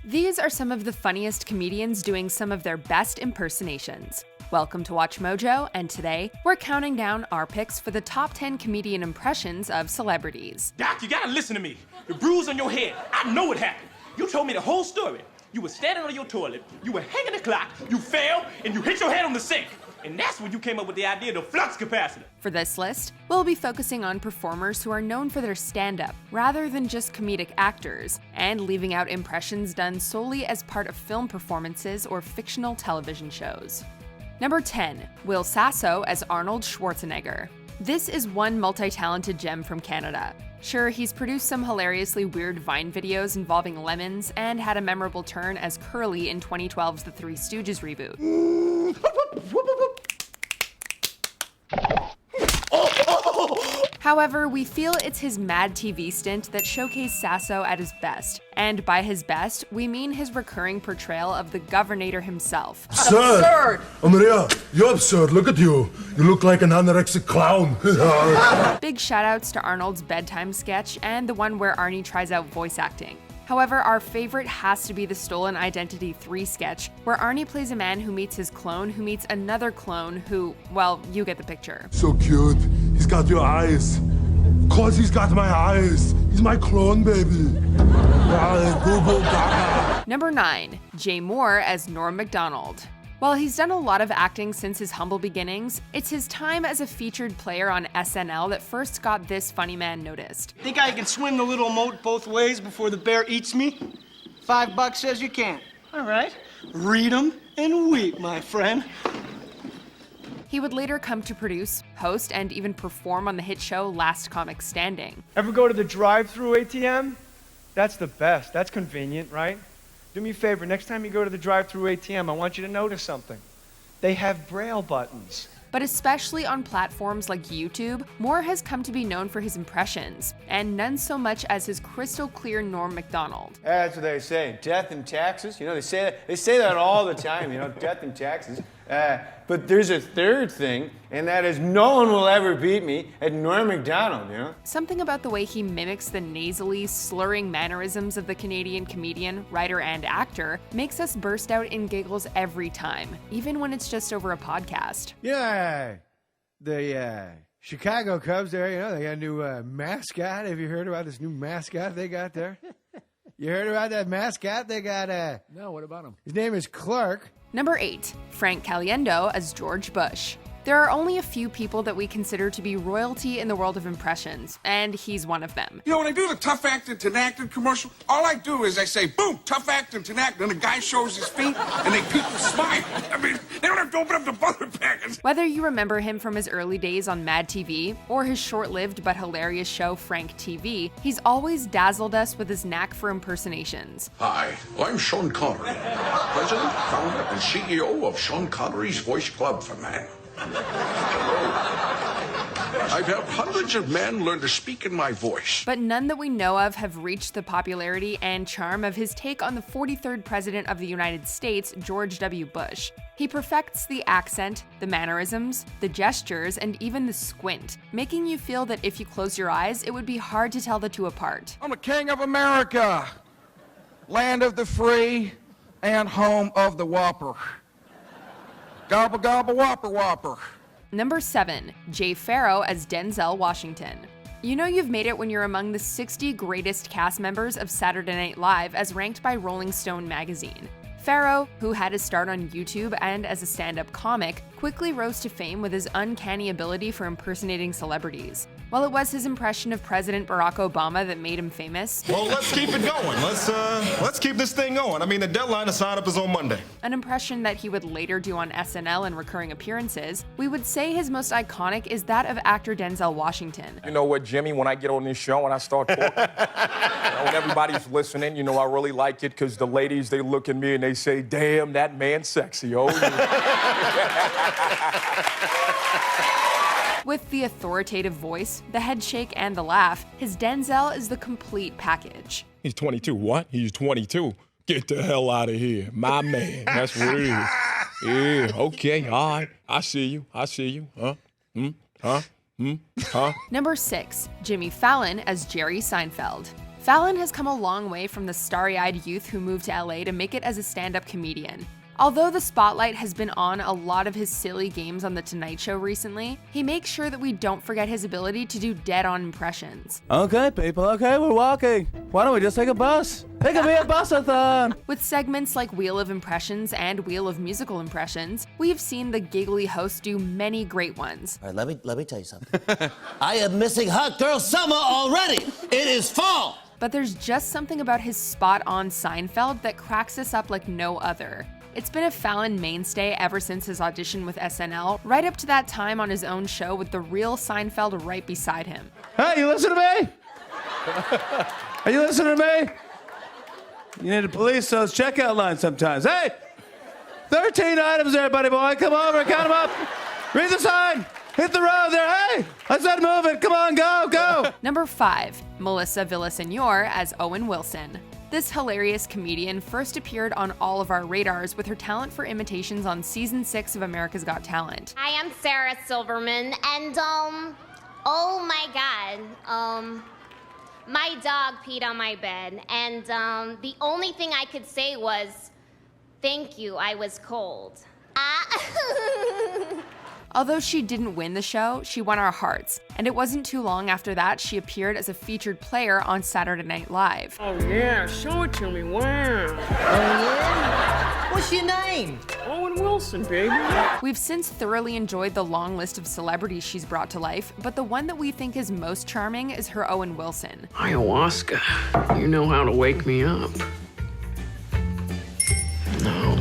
These are some of the funniest comedians doing some of their best impersonations. Welcome to Watch Mojo, and today we're counting down our picks for the top 10 comedian impressions of celebrities. Doc, you gotta listen to me. The bruise on your head, I know it happened. You told me the whole story. You were standing on your toilet, you were hanging the clock, you fell, and you hit your head on the sink. And that's when you came up with the idea of the flux capacitor. For this list, we'll be focusing on performers who are known for their stand-up, rather than just comedic actors, and leaving out impressions done solely as part of film performances or fictional television shows. Number 10. Will Sasso as Arnold Schwarzenegger. This is one multi-talented gem from Canada. Sure, he's produced some hilariously weird Vine videos involving lemons and had a memorable turn as Curly in 2012's The Three Stooges reboot. However, we feel it's his Mad TV stint that showcased Sasso at his best. And by his best, we mean his recurring portrayal of the Governator himself. Absurd! Oh, Maria, you're absurd. Look at you. You look like an anorexic clown. Big shoutouts to Arnold's bedtime sketch and the one where Arnie tries out voice acting. However, our favorite has to be the Stolen Identity 3 sketch, where Arnie plays a man who meets his clone who meets another clone who, well, you get the picture. So cute. He's got your eyes. Of course he's got my eyes. He's my clone, baby. Number 9. Jay Moore as Norm Macdonald. While he's done a lot of acting since his humble beginnings, it's his time as a featured player on SNL that first got this funny man noticed. Think I can swim the little moat both ways before the bear eats me? $5 says you can't. All right. Read 'em and weep, my friend. He would later come to produce, host, and even perform on the hit show Last Comic Standing. Ever go to the drive-through ATM? That's the best. That's convenient, right? Do me a favor, next time you go to the drive-through ATM, I want you to notice something. They have Braille buttons. But especially on platforms like YouTube, Moore has come to be known for his impressions, and none so much as his crystal clear Norm Macdonald. That's what they say, death and taxes. You know, they say that all the time, you know, death and taxes. But there's a third thing, and that is no one will ever beat me at Norm Macdonald, you know? Something about the way he mimics the nasally, slurring mannerisms of the Canadian comedian, writer, and actor makes us burst out in giggles every time, even when it's just over a podcast. Yeah, the Chicago Cubs there, you know, they got a new mascot. Have you heard about this new mascot they got there? You heard about that mascot? They got No, what about him? His name is Clark. Number 8. Frank Caliendo as George Bush. There are only a few people that we consider to be royalty in the world of impressions, and he's one of them. You know, when I do the Tough Actin' Tinactin commercial, all I do is I say, boom, Tough Actin' Tinactin, and the guy shows his feet, and people smile. I mean, they don't have to open up the butter packets. Whether you remember him from his early days on Mad TV, or his short-lived but hilarious show Frank TV, he's always dazzled us with his knack for impersonations. Hi, I'm Sean Connery, President, Founder, and CEO of Sean Connery's Voice Club for Men. I've helped hundreds of men learn to speak in my voice. But none that we know of have reached the popularity and charm of his take on the 43rd President of the United States, George W. Bush. He perfects the accent, the mannerisms, the gestures, and even the squint, making you feel that if you close your eyes, it would be hard to tell the two apart. I'm the king of America, land of the free, and home of the Whopper. Gobble, gobble, whopper, whopper. Number 7. Jay Pharoah as Denzel Washington. You know you've made it when you're among the 60 greatest cast members of Saturday Night Live as ranked by Rolling Stone magazine. Pharoah, who had his start on YouTube and as a stand-up comic, quickly rose to fame with his uncanny ability for impersonating celebrities. While it was his impression of President Barack Obama that made him famous, well, let's keep it going. Let's keep this thing going. I mean, the deadline to sign up is on Monday. An impression that he would later do on SNL and recurring appearances, we would say his most iconic is that of actor Denzel Washington. You know what, Jimmy, when I get on this show and I start talking, when everybody's listening, you know, I really like it because the ladies, they look at me and they say, damn, that man's sexy, oh. With the authoritative voice, the head shake, and the laugh, his Denzel is the complete package. He's 22. What? He's 22. Get the hell out of here. My man. That's what it is. Yeah, okay, all right. I see you. Huh? Huh? Number 6. Jimmy Fallon as Jerry Seinfeld. Fallon has come a long way from the starry-eyed youth who moved to LA to make it as a stand-up comedian. Although the spotlight has been on a lot of his silly games on The Tonight Show recently, he makes sure that we don't forget his ability to do dead-on impressions. Okay, people, okay, we're walking. Why don't we just take a bus? It could be a bus-a-thon! With segments like Wheel of Impressions and Wheel of Musical Impressions, we've seen the giggly host do many great ones. All right, let me tell you something. I am missing hot girl summer already. It is fall. But there's just something about his spot-on Seinfeld that cracks us up like no other. It's been a Fallon mainstay ever since his audition with SNL, right up to that time on his own show with the real Seinfeld right beside him. Hey, you listen to me? Are you listening to me? You need to police those checkout lines sometimes. Hey! 13 items there, buddy boy. Come over, count them up. Read the sign. Hit the road there. Hey! I said move it. Come on, go, go. Number 5, Melissa Villaseñor as Owen Wilson. This hilarious comedian first appeared on all of our radars with her talent for imitations on season 6 of America's Got Talent. Hi, I'm Sarah Silverman, and oh my God, my dog peed on my bed, and the only thing I could say was, thank you, I was cold. Although she didn't win the show, she won our hearts, and it wasn't too long after that she appeared as a featured player on Saturday Night Live. Oh yeah, show it to me, wow. Oh yeah? What's your name? Owen Wilson, baby. We've since thoroughly enjoyed the long list of celebrities she's brought to life, but the one that we think is most charming is her Owen Wilson. Ayahuasca, you know how to wake me up. No.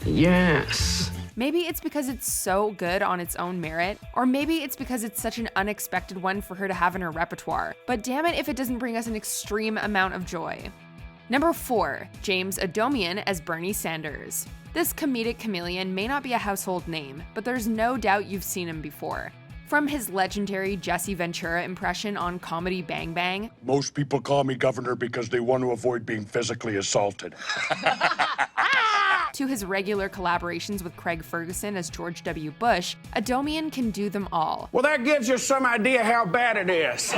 Yes. Maybe it's because it's so good on its own merit, or maybe it's because it's such an unexpected one for her to have in her repertoire, but damn it if it doesn't bring us an extreme amount of joy. Number 4, James Adomian as Bernie Sanders. This comedic chameleon may not be a household name, but there's no doubt you've seen him before. From his legendary Jesse Ventura impression on Comedy Bang Bang, Most people call me governor because they want to avoid being physically assaulted. to his regular collaborations with Craig Ferguson as George W. Bush, Adomian can do them all. Well, that gives you some idea how bad it is.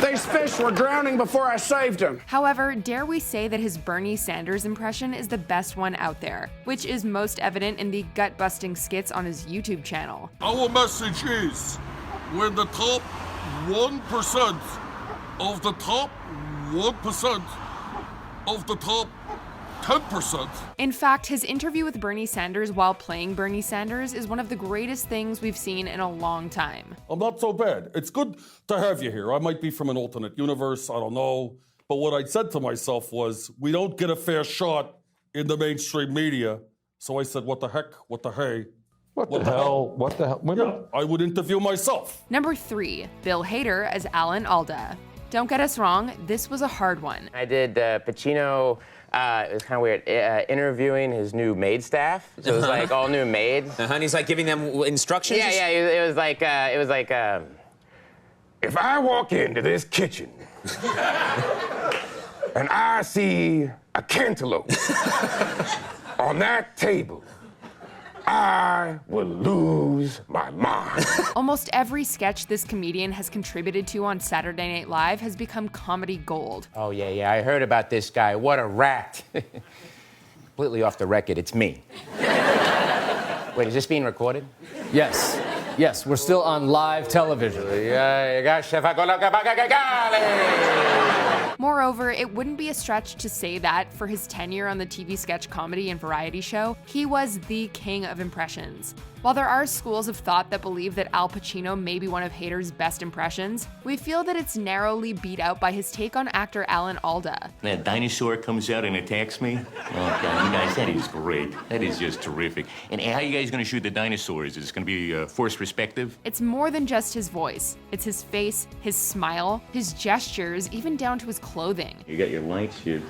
These fish were drowning before I saved them. However, dare we say that his Bernie Sanders impression is the best one out there, which is most evident in the gut-busting skits on his YouTube channel. Our message is, when the top 1% of the top 1% of the top 10%. In fact, his interview with Bernie Sanders while playing Bernie Sanders is one of the greatest things we've seen in a long time. I'm not so bad. It's good to have you here. I might be from an alternate universe, I don't know. But what I said to myself was, we don't get a fair shot in the mainstream media. So I said, what the heck? What the hey? What the hell? What the hell? Yeah, I would interview myself. Number 3, Bill Hader as Alan Alda. Don't get us wrong, this was a hard one. I did Pacino. It was kind of weird, interviewing his new maid staff. So it was like all new maids. And he's like giving them instructions? Yeah, it was like, if I walk into this kitchen and I see a cantaloupe on that table, I will lose my mind. Almost every sketch this comedian has contributed to on Saturday Night Live has become comedy gold. Oh, yeah, I heard about this guy. What a rat. Completely off the record, it's me. Wait, is this being recorded? Yes, we're still on live television. Moreover, it wouldn't be a stretch to say that, for his tenure on the TV sketch comedy and variety show, he was the king of impressions. While there are schools of thought that believe that Al Pacino may be one of Hader's best impressions, we feel that it's narrowly beat out by his take on actor Alan Alda. That dinosaur comes out and attacks me. Oh, God, you guys, that is great. That is just terrific. And how are you guys going to shoot the dinosaurs? Is it going to be forced perspective? It's more than just his voice. It's his face, his smile, his gestures, even down to his clothing. You got your lights, your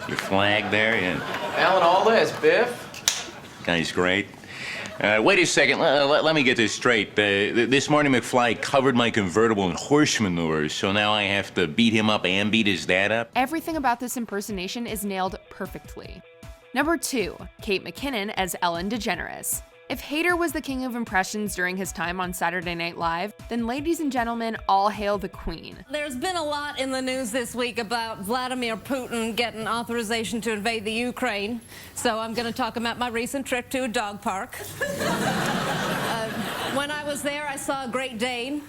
flag there, and Alan Alda as Biff. Guy's great. Wait a second, let me get this straight. This Marty McFly covered my convertible in horse manure, so now I have to beat him up and beat his dad up? Everything about this impersonation is nailed perfectly. Number 2, Kate McKinnon as Ellen DeGeneres. If Hader was the king of impressions during his time on Saturday Night Live, then ladies and gentlemen, all hail the queen. There's been a lot in the news this week about Vladimir Putin getting authorization to invade the Ukraine, so I'm going to talk about my recent trip to a dog park. When I was there, I saw a Great Dane.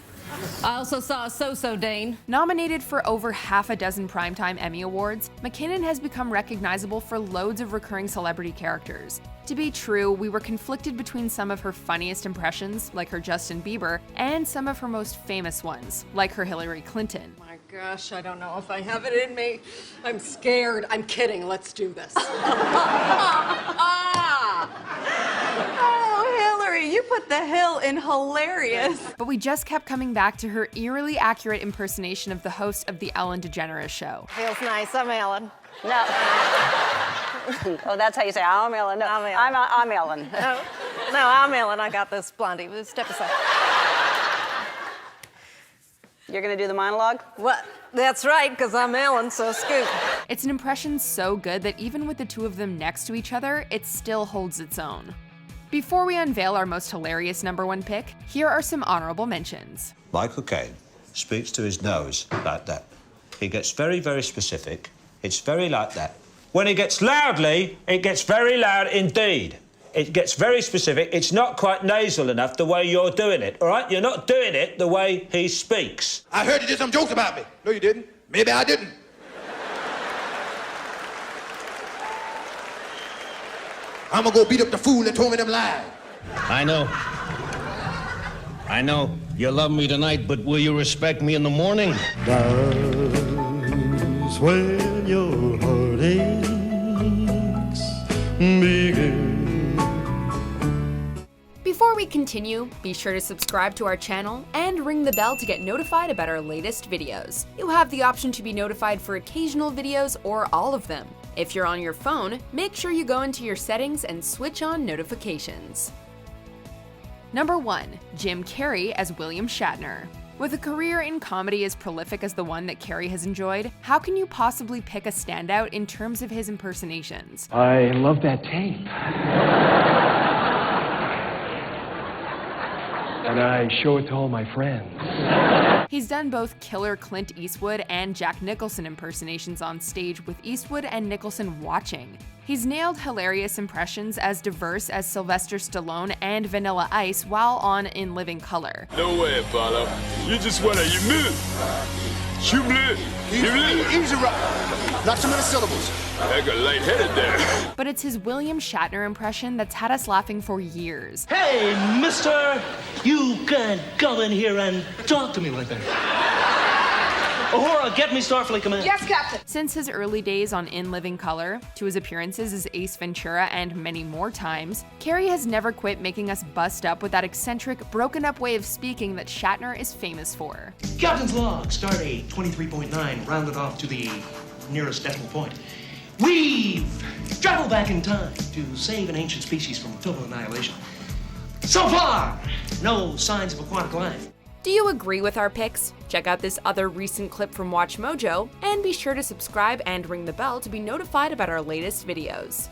I also saw a So-So Dane. Nominated for over half a dozen Primetime Emmy Awards, McKinnon has become recognizable for loads of recurring celebrity characters. To be true, we were conflicted between some of her funniest impressions, like her Justin Bieber, and some of her most famous ones, like her Hillary Clinton. My gosh, I don't know if I have it in me. I'm scared. I'm kidding. Let's do this. Oh, Hillary, you put the hill in hilarious. But we just kept coming back to her eerily accurate impersonation of the host of The Ellen DeGeneres Show. Feels nice. I'm Ellen. No. Oh, that's how you say, I'm Ellen. No, I'm Ellen. No, I'm Ellen. I got this, Blondie. Step aside. You're going to do the monologue? What? That's right, because I'm Ellen, so scoot. It's an impression so good that even with the two of them next to each other, it still holds its own. Before we unveil our most hilarious #1 pick, here are some honorable mentions. Michael Caine speaks to his nose like that. He gets very, very specific. It's very like that. When he gets loudly, it gets very loud indeed. It gets very specific. It's not quite nasal enough the way you're doing it, all right? You're not doing it the way he speaks. I heard you did some jokes about me. No, you didn't. Maybe I didn't. I'm gonna go beat up the fool that told me them lies. I know. You love me tonight, but will you respect me in the morning? That's when your heart aches begin. Before we continue, be sure to subscribe to our channel and ring the bell to get notified about our latest videos. You have the option to be notified for occasional videos or all of them. If you're on your phone, make sure you go into your settings and switch on notifications. #1. Jim Carrey as William Shatner. With a career in comedy as prolific as the one that Carrey has enjoyed, how can you possibly pick a standout in terms of his impersonations? I love that tape. And I show it to all my friends. He's done both killer Clint Eastwood and Jack Nicholson impersonations on stage with Eastwood and Nicholson watching. He's nailed hilarious impressions as diverse as Sylvester Stallone and Vanilla Ice while on In Living Color. No way, Apollo. You just wanna, you move. You move. Easy, not so many syllables. I got lightheaded there. But it's his William Shatner impression that's had us laughing for years. Hey, mister, you can't come in here and talk to me like that. Uhura, get me Starfleet Command. Yes, Captain. Since his early days on In Living Color, to his appearances as Ace Ventura and many more times, Carrey has never quit making us bust up with that eccentric, broken-up way of speaking that Shatner is famous for. Captain's log, stardate 23.9, rounded off to the nearest decimal point. We've traveled back in time to save an ancient species from total annihilation. So far, no signs of aquatic life. Do you agree with our picks? Check out this other recent clip from WatchMojo, and be sure to subscribe and ring the bell to be notified about our latest videos.